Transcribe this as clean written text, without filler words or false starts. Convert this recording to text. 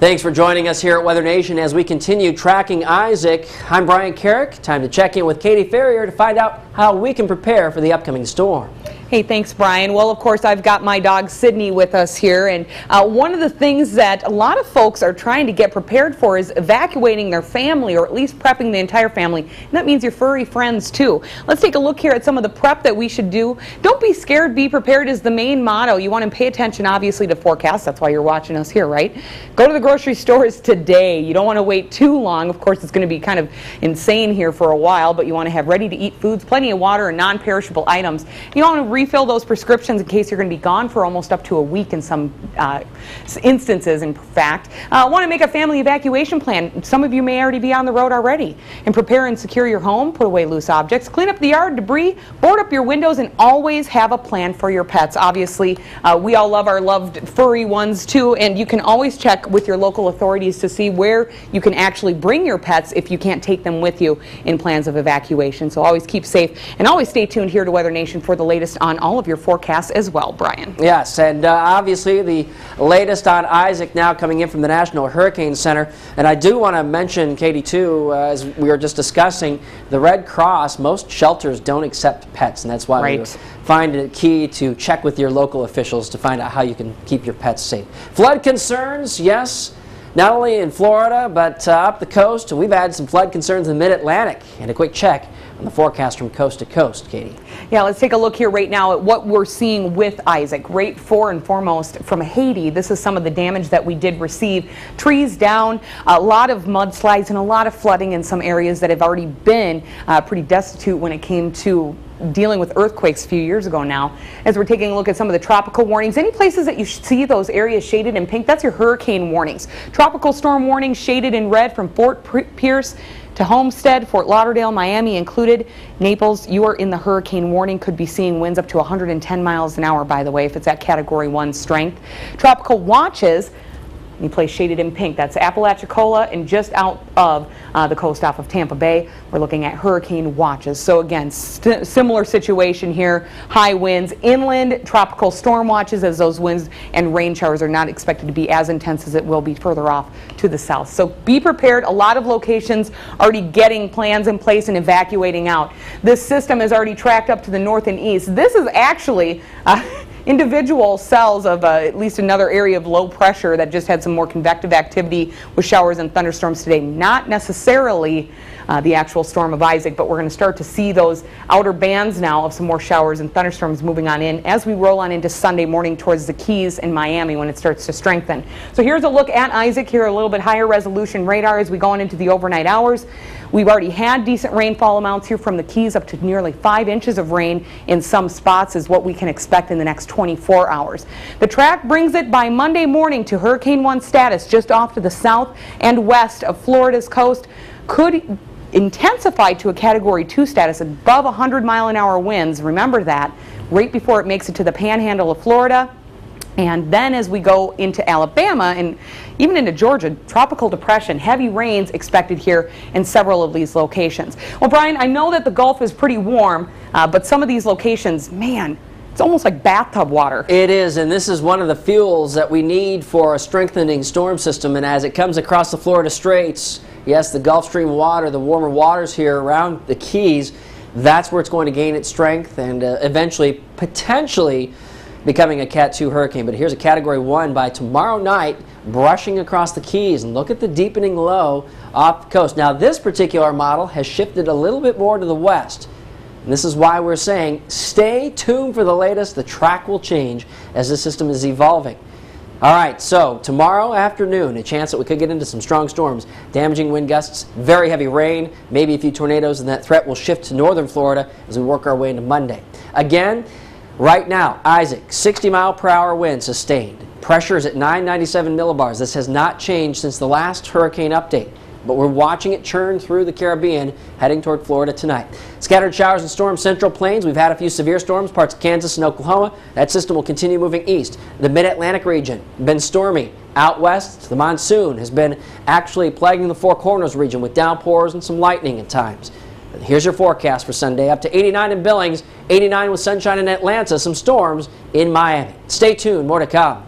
Thanks for joining us here at Weather Nation as we continue tracking Isaac. I'm Bryan. Time to check in with Katie Ferrier to find out how we can prepare for the upcoming storm. Hey, thanks, Bryan. Well, of course, I've got my dog Sydney with us here, and one of the things that a lot of folks are trying to get prepared for is evacuating their family, or at least prepping the entire family, and that means your furry friends too. Let's take a look here at some of the prep that we should do. Don't be scared, be prepared is the main motto. You want to pay attention, obviously, to forecasts. That's why you're watching us here, right? Go to the grocery stores today. You don't want to wait too long. Of course, it's going to be kind of insane here for a while, but you want to have ready-to-eat foods, plenty of water, and non-perishable items. You don't want to refill those prescriptions in case you're going to be gone for almost up to a week in some instances. In fact, want to make a family evacuation plan. Some of you may already be on the road already. And prepare and secure your home, put away loose objects, clean up the yard, debris, board up your windows, and always have a plan for your pets. Obviously, we all love our loved furry ones too, and you can always check with your local authorities to see where you can actually bring your pets if you can't take them with you in plans of evacuation. So always keep safe, and always stay tuned here to Weather Nation for the latest on all of your forecasts as well, Bryan. Yes, and obviously the latest on Isaac now coming in from the National Hurricane Center. And I do want to mention, Katie, too, as we were just discussing, the Red Cross, most shelters don't accept pets, and that's why we find it key to check with your local officials to find out how you can keep your pets safe. Flood concerns, yes. Not only in Florida, but up the coast, we've had some flood concerns in the mid-Atlantic. And a quick check on the forecast from coast to coast, Katie. Yeah, let's take a look here right now at what we're seeing with Isaac. Right, foremost from Haiti, this is some of the damage that we did receive. Trees down, a lot of mudslides, and a lot of flooding in some areas that have already been pretty destitute when it came to dealing with earthquakes a few years ago now. As we're taking a look at some of the tropical warnings, any places that you see those areas shaded in pink, that's your hurricane warnings. Tropical storm warnings shaded in red from Fort Pierce to Homestead, Fort Lauderdale, Miami included. Naples, you are in the hurricane warning, could be seeing winds up to 110 miles an hour, by the way, if it's at Category 1 strength. Tropical watches, any place shaded in pink, that's Apalachicola and just out of the coast off of Tampa Bay. We're looking at hurricane watches. So again, similar situation here. High winds, inland tropical storm watches, as those winds and rain showers are not expected to be as intense as it will be further off to the south. So be prepared. A lot of locations already getting plans in place and evacuating out. This system is already tracked up to the north and east. This is actually individual cells of at least another area of low pressure that just had some more convective activity with showers and thunderstorms today. Not necessarily the actual storm of Isaac, but we're going to start to see those outer bands now of some more showers and thunderstorms moving on in as we roll on into Sunday morning towards the Keys and Miami when it starts to strengthen. So here's a look at Isaac here, a little bit higher resolution radar as we go on into the overnight hours. We've already had decent rainfall amounts here from the Keys, up to nearly 5 inches of rain in some spots is what we can expect in the next 24 hours. The track brings it by Monday morning to Hurricane 1 status just off to the south and west of Florida's coast. Could intensify to a Category 2 status above 100-mile-an-hour winds. Remember that right before it makes it to the panhandle of Florida. And then as we go into Alabama and even into Georgia, tropical depression, heavy rains expected here in several of these locations. Well, Bryan, I know that the Gulf is pretty warm, but some of these locations, man, it's almost like bathtub water. It is, and this is one of the fuels that we need for a strengthening storm system. And as it comes across the Florida Straits, yes, the Gulf Stream water, the warmer waters here around the Keys, that's where it's going to gain its strength and eventually, potentially, becoming a Cat 2 hurricane. But here's a Category 1 by tomorrow night, brushing across the Keys. And look at the deepening low off the coast. Now, this particular model has shifted a little bit more to the west. And this is why we're saying stay tuned for the latest. The track will change as the system is evolving. All right, so tomorrow afternoon, a chance that we could get into some strong storms, damaging wind gusts, very heavy rain, maybe a few tornadoes, and that threat will shift to northern Florida as we work our way into Monday. Again, right now, Isaac, 60-mile-per-hour wind sustained. Pressure is at 997 millibars. This has not changed since the last hurricane update, but we're watching it churn through the Caribbean, heading toward Florida tonight. Scattered showers and storms central plains. We've had a few severe storms, parts of Kansas and Oklahoma. That system will continue moving east. The mid-Atlantic region, been stormy. Out west, the monsoon has been actually plaguing the Four Corners region with downpours and some lightning at times. Here's your forecast for Sunday. Up to 89 in Billings, 89 with sunshine in Atlanta, some storms in Miami. Stay tuned, more to come.